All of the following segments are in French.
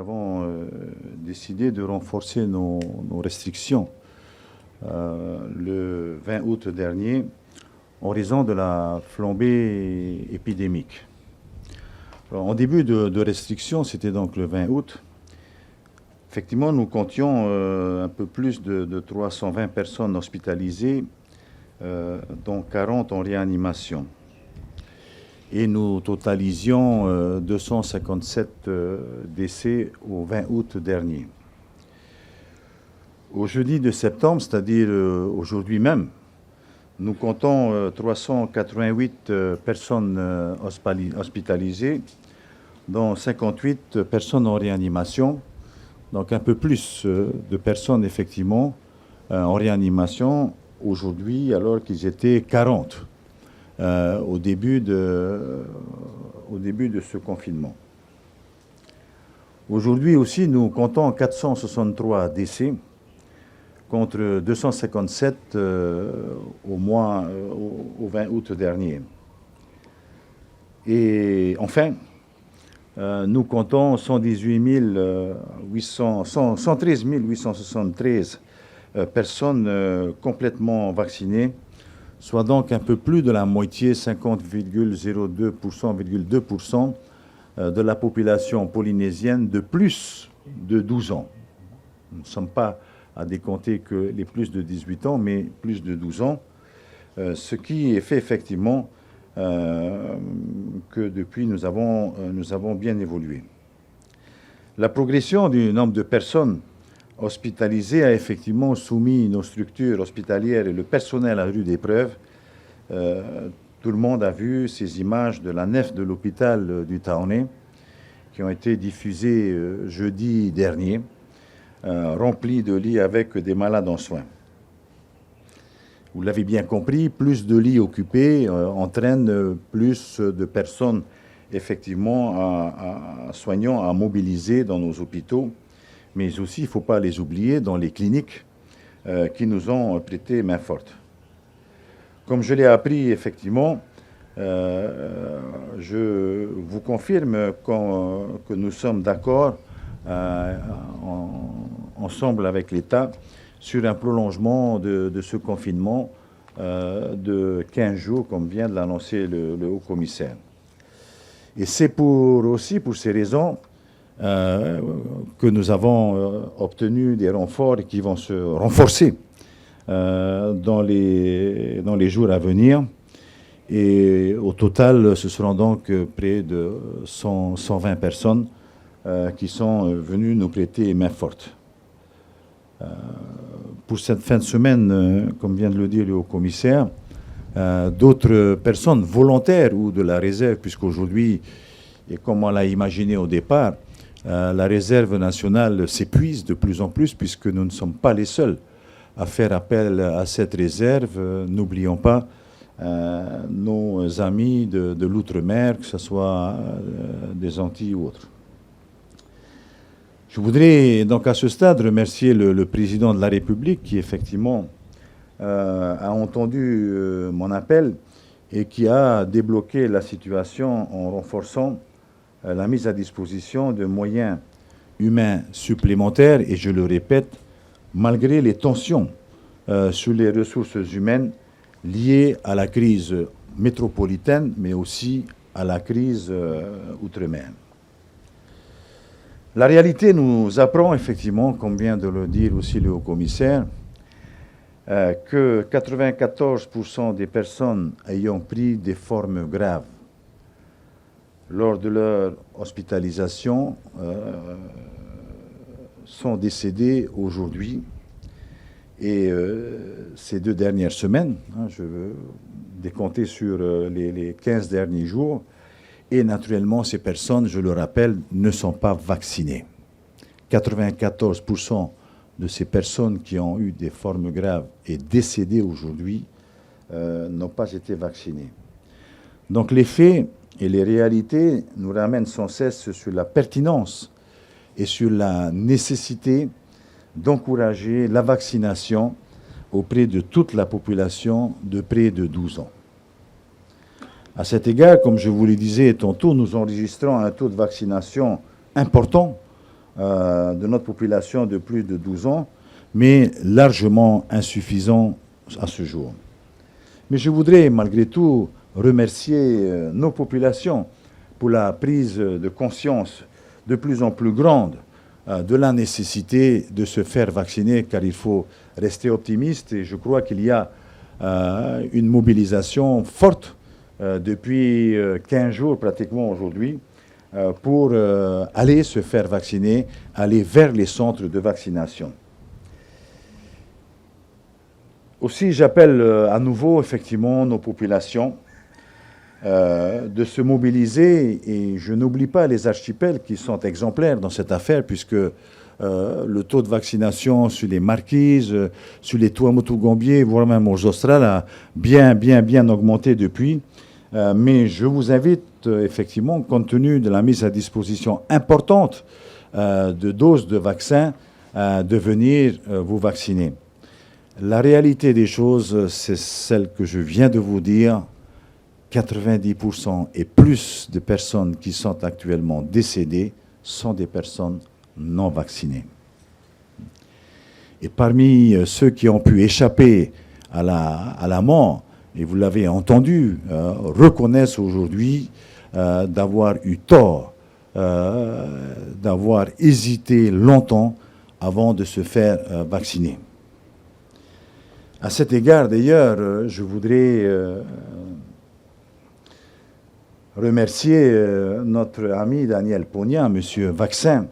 avons décidé de renforcer nos restrictions le 20 août dernier en raison de la flambée épidémique. Alors, en début de restrictions, c'était donc le 20 août, effectivement, nous comptions un peu plus de 320 personnes hospitalisées, dont 40 en réanimation. Et nous totalisions 257 décès au 20 août dernier. Au jeudi de septembre, c'est-à-dire aujourd'hui même, nous comptons 388 personnes hospitalisées, dont 58 personnes en réanimation. Donc un peu plus de personnes effectivement en réanimation aujourd'hui, alors qu'ils étaient 40 au début de ce confinement. Aujourd'hui aussi, nous comptons 463 décès contre 257 au 20 août dernier. Et enfin, nous comptons 113 873 personnes complètement vaccinées, soit donc un peu plus de la moitié, 50,02% de la population polynésienne de plus de 12 ans. Nous ne sommes pas à décompter que les plus de 18 ans, mais plus de 12 ans, ce qui fait effectivement que depuis nous avons bien évolué. La progression du nombre de personnes hospitalisées a effectivement soumis nos structures hospitalières et le personnel à rude épreuve. Tout le monde a vu ces images de la nef de l'hôpital du Taonais qui ont été diffusées jeudi dernier, remplies de lits avec des malades en soins. Vous l'avez bien compris, plus de lits occupés entraîne plus de personnes, effectivement, soignants à mobiliser dans nos hôpitaux, mais aussi, il ne faut pas les oublier, dans les cliniques qui nous ont prêté main forte. Comme je l'ai appris, effectivement, je vous confirme que nous sommes d'accord ensemble avec l'État sur un prolongement de ce confinement de 15 jours, comme vient de l'annoncer le haut-commissaire. Et c'est aussi pour ces raisons que nous avons obtenu des renforts qui vont se renforcer dans les jours à venir. Et au total, ce seront donc près de 120 personnes qui sont venues nous prêter main forte. Pour cette fin de semaine, comme vient de le dire le haut-commissaire, d'autres personnes volontaires ou de la réserve, puisqu'aujourd'hui, et comme on l'a imaginé au départ, la réserve nationale s'épuise de plus en plus, puisque nous ne sommes pas les seuls à faire appel à cette réserve. N'oublions pas nos amis de l'outre-mer, que ce soit des Antilles ou autres. Je voudrais donc à ce stade remercier le président de la République qui effectivement a entendu mon appel et qui a débloqué la situation en renforçant la mise à disposition de moyens humains supplémentaires et je le répète, malgré les tensions sur les ressources humaines liées à la crise métropolitaine mais aussi à la crise outre-mer. La réalité nous apprend effectivement, comme vient de le dire aussi le haut-commissaire, que 94% des personnes ayant pris des formes graves lors de leur hospitalisation sont décédées aujourd'hui. Et ces 2 dernières semaines, je veux décompter sur les 15 derniers jours, et naturellement, ces personnes, je le rappelle, ne sont pas vaccinées. 94% de ces personnes qui ont eu des formes graves et décédées aujourd'hui n'ont pas été vaccinées. Donc les faits et les réalités nous ramènent sans cesse sur la pertinence et sur la nécessité d'encourager la vaccination auprès de toute la population de près de 12 ans. À cet égard, comme je vous le disais tantôt, nous enregistrons un taux de vaccination important de notre population de plus de 12 ans, mais largement insuffisant à ce jour. Mais je voudrais malgré tout remercier nos populations pour la prise de conscience de plus en plus grande de la nécessité de se faire vacciner, car il faut rester optimiste et je crois qu'il y a une mobilisation forte depuis 15 jours pratiquement aujourd'hui pour aller se faire vacciner, aller vers les centres de vaccination. Aussi, j'appelle à nouveau effectivement nos populations de se mobiliser, et je n'oublie pas les archipels qui sont exemplaires dans cette affaire, puisque le taux de vaccination sur les Marquises, sur les Tuamotu-Gambier, voire même aux Australes, a bien augmenté depuis. Mais je vous invite effectivement, compte tenu de la mise à disposition importante de doses de vaccins, de venir vous vacciner. La réalité des choses, c'est celle que je viens de vous dire. 90% et plus de personnes qui sont actuellement décédées sont des personnes non vaccinées. Et parmi ceux qui ont pu échapper à la mort, et vous l'avez entendu, reconnaissent aujourd'hui d'avoir eu tort, d'avoir hésité longtemps avant de se faire vacciner. À cet égard, d'ailleurs, je voudrais remercier notre ami Daniel Pogna, Monsieur Vaccin,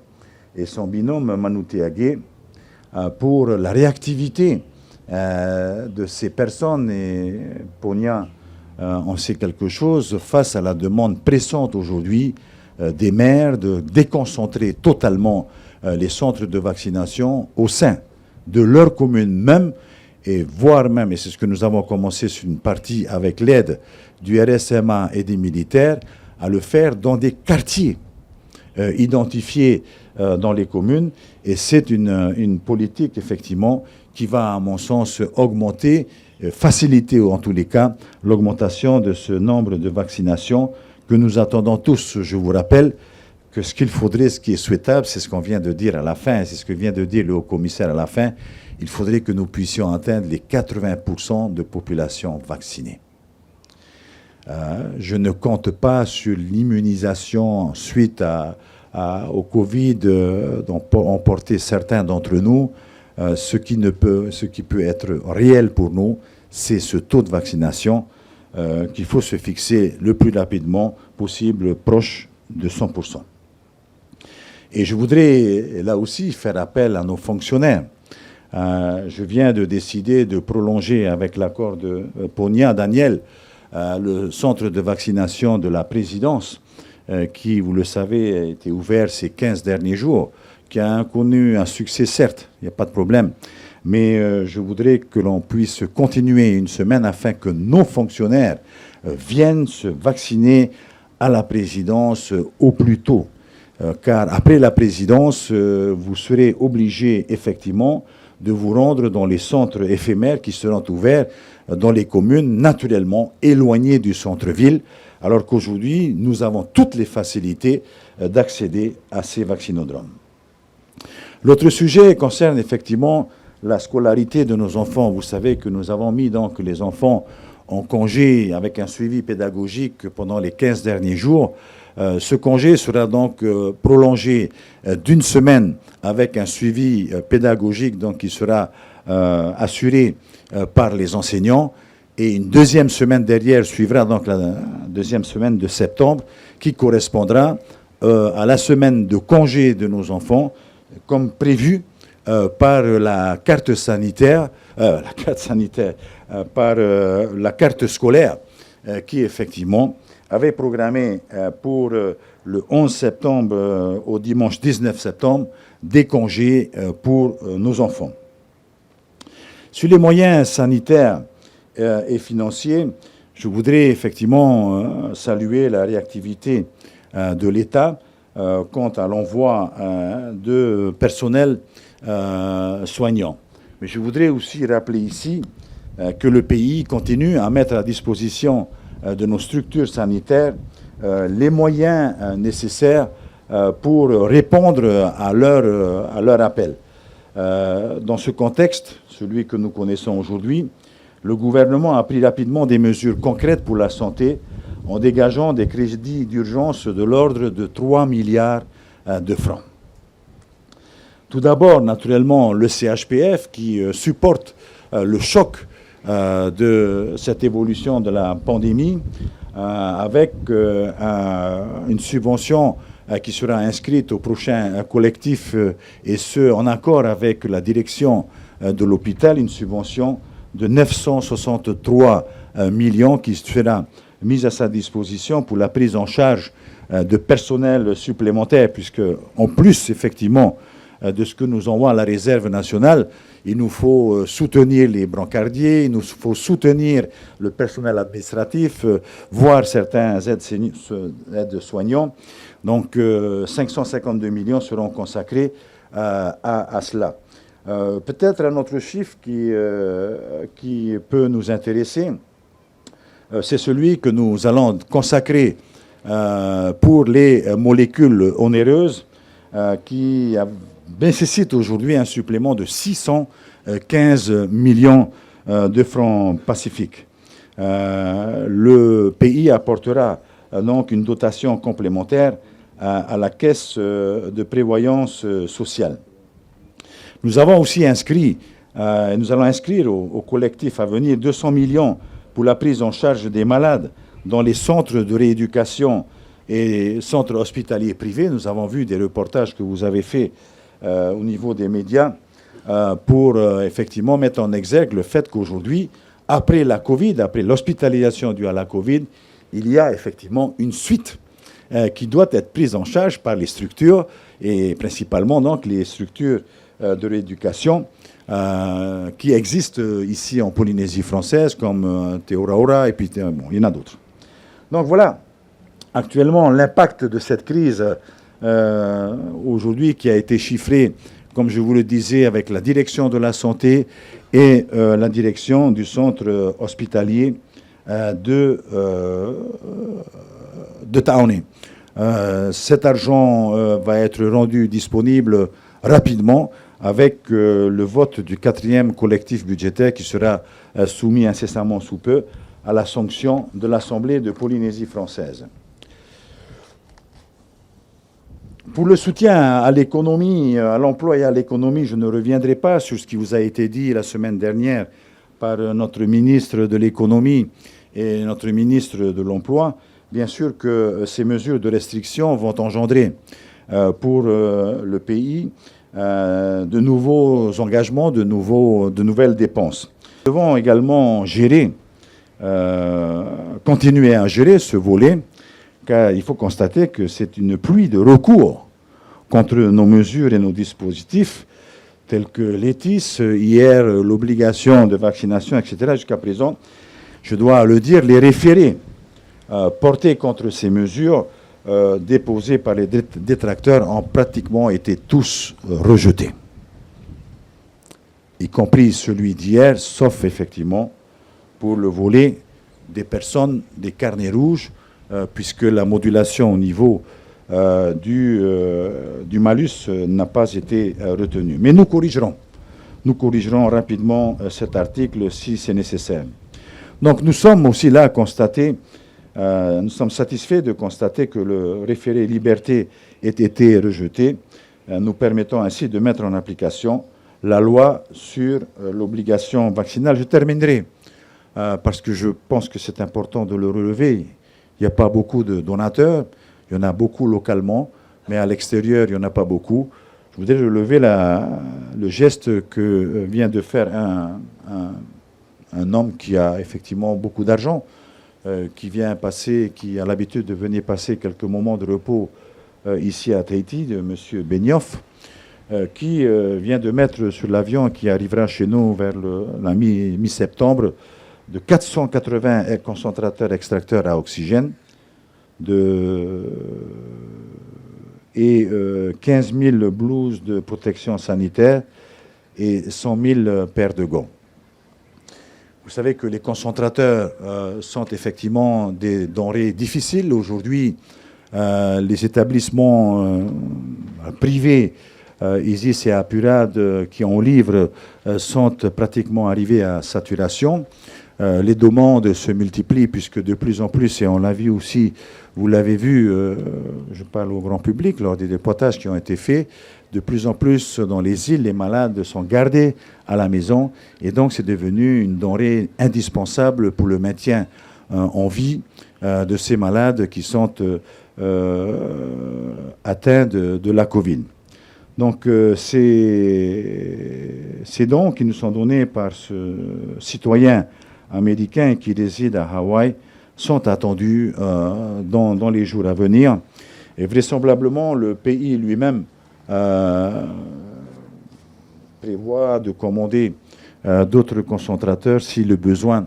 et son binôme Manouté Agué, pour la réactivité de ces personnes. Et Pogna en sait quelque chose face à la demande pressante aujourd'hui des maires de déconcentrer totalement les centres de vaccination au sein de leur commune même, et voire même, et c'est ce que nous avons commencé sur une partie avec l'aide du RSMA et des militaires, à le faire dans des quartiers identifiés dans les communes. Et c'est une politique, effectivement, qui va, à mon sens, augmenter, faciliter en tous les cas, l'augmentation de ce nombre de vaccinations que nous attendons tous. Je vous rappelle que ce qu'il faudrait, ce qui est souhaitable, c'est ce qu'on vient de dire à la fin, c'est ce que vient de dire le haut-commissaire à la fin. Il faudrait que nous puissions atteindre les 80% de population vaccinée. Je ne compte pas sur l'immunisation suite au Covid dont ont porté certains d'entre nous. Ce qui peut être réel pour nous, c'est ce taux de vaccination qu'il faut se fixer le plus rapidement possible, proche de 100%. Et je voudrais là aussi faire appel à nos fonctionnaires. Je viens de décider de prolonger avec l'accord de Pogna, Daniel, le centre de vaccination de la présidence, qui, vous le savez, a été ouvert ces 15 derniers jours, qui a connu un succès, certes, il n'y a pas de problème, mais je voudrais que l'on puisse continuer une semaine afin que nos fonctionnaires viennent se vacciner à la présidence au plus tôt. Car après la présidence, vous serez obligés, effectivement, de vous rendre dans les centres éphémères qui seront ouverts dans les communes naturellement éloignées du centre-ville, alors qu'aujourd'hui, nous avons toutes les facilités d'accéder à ces vaccinodromes. L'autre sujet concerne effectivement la scolarité de nos enfants. Vous savez que nous avons mis donc les enfants en congé avec un suivi pédagogique pendant les 15 derniers jours. Ce congé sera donc prolongé d'une semaine avec un suivi pédagogique donc, qui sera assuré par les enseignants. Et une deuxième semaine derrière suivra donc la deuxième semaine de septembre qui correspondra à la semaine de congé de nos enfants comme prévu par la carte sanitaire, par la carte scolaire qui effectivement avait programmé pour le 11 septembre au dimanche 19 septembre des congés pour nos enfants. Sur les moyens sanitaires et financiers, je voudrais effectivement saluer la réactivité de l'État quant à l'envoi de personnel soignant. Mais je voudrais aussi rappeler ici que le pays continue à mettre à disposition de nos structures sanitaires les moyens nécessaires pour répondre à leur appel. Dans ce contexte, celui que nous connaissons aujourd'hui, le gouvernement a pris rapidement des mesures concrètes pour la santé en dégageant des crédits d'urgence de l'ordre de 3 milliards de francs. Tout d'abord, naturellement, le CHPF qui supporte le choc de cette évolution de la pandémie avec une subvention qui sera inscrite au prochain collectif et ce, en accord avec la direction de l'hôpital, une subvention de 963 millions qui sera mise à sa disposition pour la prise en charge de personnel supplémentaire, puisque en plus, effectivement, de ce que nous envoie la réserve nationale, il nous faut soutenir les brancardiers, il nous faut soutenir le personnel administratif, voire certains aides-soignants. Donc 552 millions seront consacrés à cela. Peut-être un autre chiffre qui peut nous intéresser, c'est celui que nous allons consacrer pour les molécules onéreuses qui nécessitent aujourd'hui un supplément de 615 millions de francs pacifiques. Le pays apportera donc une dotation complémentaire à la caisse de prévoyance sociale. Nous avons aussi inscrit, nous allons inscrire au collectif à venir 200 millions pour la prise en charge des malades dans les centres de rééducation et centres hospitaliers privés. Nous avons vu des reportages que vous avez faits au niveau des médias pour effectivement mettre en exergue le fait qu'aujourd'hui, après la Covid, après l'hospitalisation due à la Covid, il y a effectivement une suite qui doit être prise en charge par les structures et principalement donc les structures de rééducation qui existent ici en Polynésie française comme Te Ora et puis bon, il y en a d'autres. Donc voilà, actuellement l'impact de cette crise aujourd'hui qui a été chiffré, comme je vous le disais, avec la direction de la santé et la direction du centre hospitalier de Taoné. Cet argent va être rendu disponible rapidement avec le vote du 4e collectif budgétaire qui sera soumis incessamment sous peu à la sanction de l'Assemblée de Polynésie française. Pour le soutien à l'économie, à l'emploi et à l'économie, je ne reviendrai pas sur ce qui vous a été dit la semaine dernière par notre ministre de l'économie et notre ministre de l'emploi. Bien sûr que ces mesures de restriction vont engendrer pour le pays de nouveaux engagements, de nouvelles dépenses. Nous devons également continuer à gérer ce volet, car il faut constater que c'est une pluie de recours contre nos mesures et nos dispositifs, tels que l'ETIS, hier l'obligation de vaccination, etc. Jusqu'à présent, je dois le dire, les référés portés contre ces mesures déposés par les détracteurs ont pratiquement été tous rejetés, y compris celui d'hier, sauf effectivement pour le volet des personnes des carnets rouges, puisque la modulation au niveau du malus n'a pas été retenue. Mais nous corrigerons rapidement cet article si c'est nécessaire. Donc nous sommes aussi là à constater, nous sommes satisfaits de constater que le référé liberté ait été rejeté, nous permettant ainsi de mettre en application la loi sur l'obligation vaccinale. Je terminerai parce que je pense que c'est important de le relever. Il n'y a pas beaucoup de donateurs, il y en a beaucoup localement, mais à l'extérieur, il n'y en a pas beaucoup. Je voudrais relever le geste que vient de faire un homme qui a effectivement beaucoup d'argent, qui a l'habitude de venir passer quelques moments de repos ici à Tahiti, de M. Benioff, qui vient de mettre sur l'avion qui arrivera chez nous vers la mi-septembre de 480 concentrateurs extracteurs à oxygène et 15 000 blouses de protection sanitaire et 100 000 paires de gants. Vous savez que les concentrateurs sont effectivement des denrées difficiles. Aujourd'hui, Les établissements privés, Isis et Apurad, qui en livrent, sont pratiquement arrivés à saturation. Les demandes se multiplient puisque de plus en plus, et on l'a vu aussi, vous l'avez vu, je parle au grand public, lors des dépotages qui ont été faits, de plus en plus dans les îles, les malades sont gardés à la maison et donc c'est devenu une denrée indispensable pour le maintien en vie de ces malades qui sont atteints de la Covid. Donc ces dons qui nous sont donnés par ce citoyen américains qui résident à Hawaï sont attendus dans les jours à venir. Et vraisemblablement, le pays lui-même prévoit de commander d'autres concentrateurs si le besoin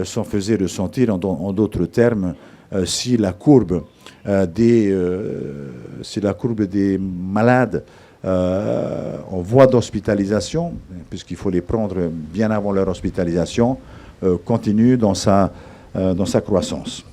s'en faisait ressentir. En d'autres termes, si la courbe des malades en voie d'hospitalisation, puisqu'il faut les prendre bien avant leur hospitalisation, continue dans sa croissance.